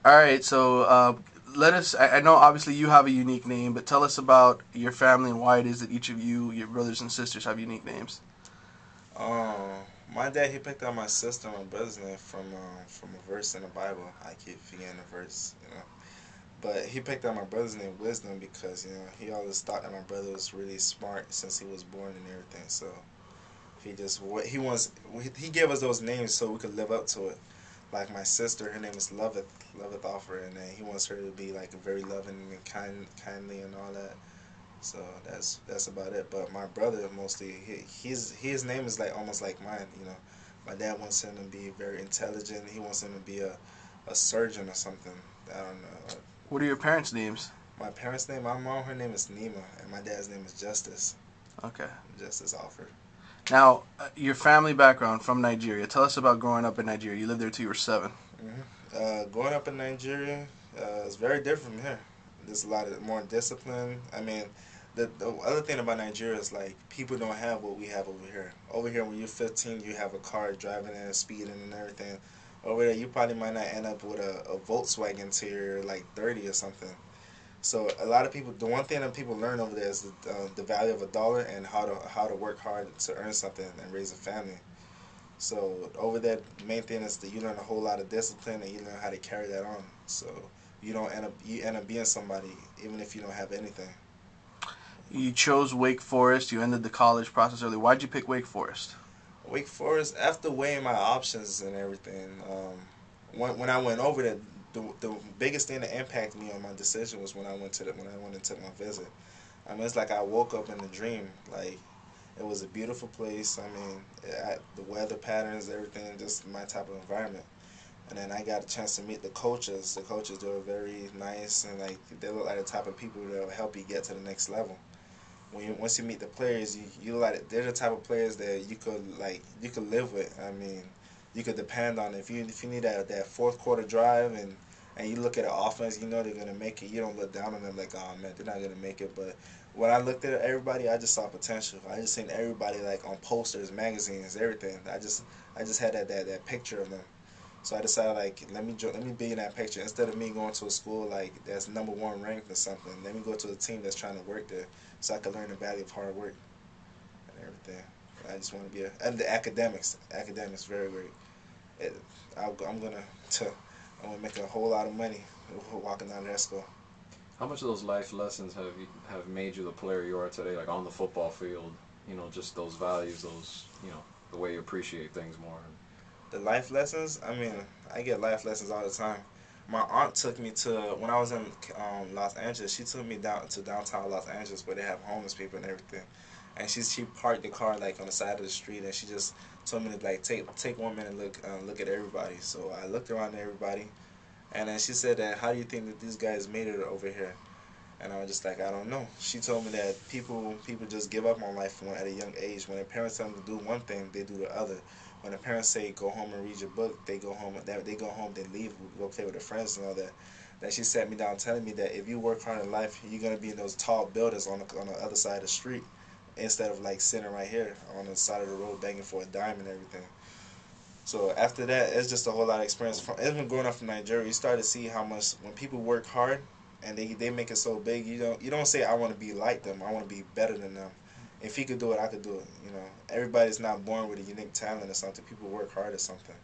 All right, so let us. I know obviously you have a unique name, but tell us about your family and why it is that each of you, your brothers and sisters, have unique names. My dad he picked out my sister and my brother's name from a verse in the Bible. I keep forgetting the verse, But he picked out my brother's name Wisdom because he always thought that my brother was really smart since he was born and everything. So he just what he wants he gave us those names so we could live up to it. Like my sister, her name is Loveth Offor, and then he wants her to be like very loving and kindly and all that. So that's about it. But my brother mostly his name is like almost like mine. My dad wants him to be very intelligent. He wants him to be a surgeon or something. I don't know. What are your parents' names? My parents' name, my mom, her name is Nima, and my dad's name is Justice. Okay. Justice Alford. Now, your family background from Nigeria. Tell us about growing up in Nigeria. You lived there till you were 7. Growing up in Nigeria is very different from here. There's a lot of more discipline. I mean, the other thing about Nigeria is like people don't have what we have over here. Over here, when you're 15, you have a car driving and speeding and everything. Over there, you probably might not end up with a Volkswagen till you're like 30 or something. So a lot of people, the one thing that people learn over there is the value of a dollar and how to work hard to earn something and raise a family. So over there, the main thing is that you learn a whole lot of discipline and you learn how to carry that on. So you end up being somebody even if you don't have anything. You chose Wake Forest. You ended the college process early. Why'd you pick Wake Forest? Wake Forest, after weighing my options and everything, when I went over there, the biggest thing that impacted me on my decision was when I went and took my visit. I mean, it's like I woke up in a dream. Like it was a beautiful place. I mean, the weather patterns, everything, just my type of environment. And then I got a chance to meet the coaches. The coaches, they were very nice and like they look like the type of people that will help you get to the next level. Once you meet the players, you like they're the type of players that you could live with. I mean, you could depend on it. If you need that fourth quarter drive and you look at the offense, you know they're gonna make it. You don't look down on them like, oh man, they're not gonna make it. But when I looked at everybody, I just saw potential. I just seen everybody like on posters, magazines, everything. I just had that picture of them. So I decided like let me be in that picture instead of me going to a school like that's number one ranked or something. Let me go to a team that's trying to work there, so I can learn the value of hard work and everything. I just want to be and the academics very great. It, I'm gonna to I'm gonna make a whole lot of money walking down that school. How much of those life lessons have made you the player you are today, like on the football field? Just those values, those the way you appreciate things more. The life lessons. I mean, I get life lessons all the time. My aunt took me to when I was in Los Angeles. She took me down to downtown Los Angeles where they have homeless people and everything. And she parked the car like on the side of the street, and she just told me to like take 1 minute and look at everybody. So I looked around at everybody, and then she said that how do you think that these guys made it over here? And I was just like, I don't know. She told me that people just give up on life at a young age. When their parents tell them to do one thing, they do the other. When the parents say go home and read your book, they go home. They go home, they leave, go play with their friends and all that. That she sat me down telling me that if you work hard in life, you're gonna be in those tall buildings on the other side of the street, instead of like sitting right here on the side of the road begging for a dime and everything. So after that, it's just a whole lot of experience. Even growing up from Nigeria, you start to see how much when people work hard and they make it so big. You don't say I want to be like them. I want to be better than them. If he could do it, I could do it. Everybody's not born with a unique talent or something. People work hard at something.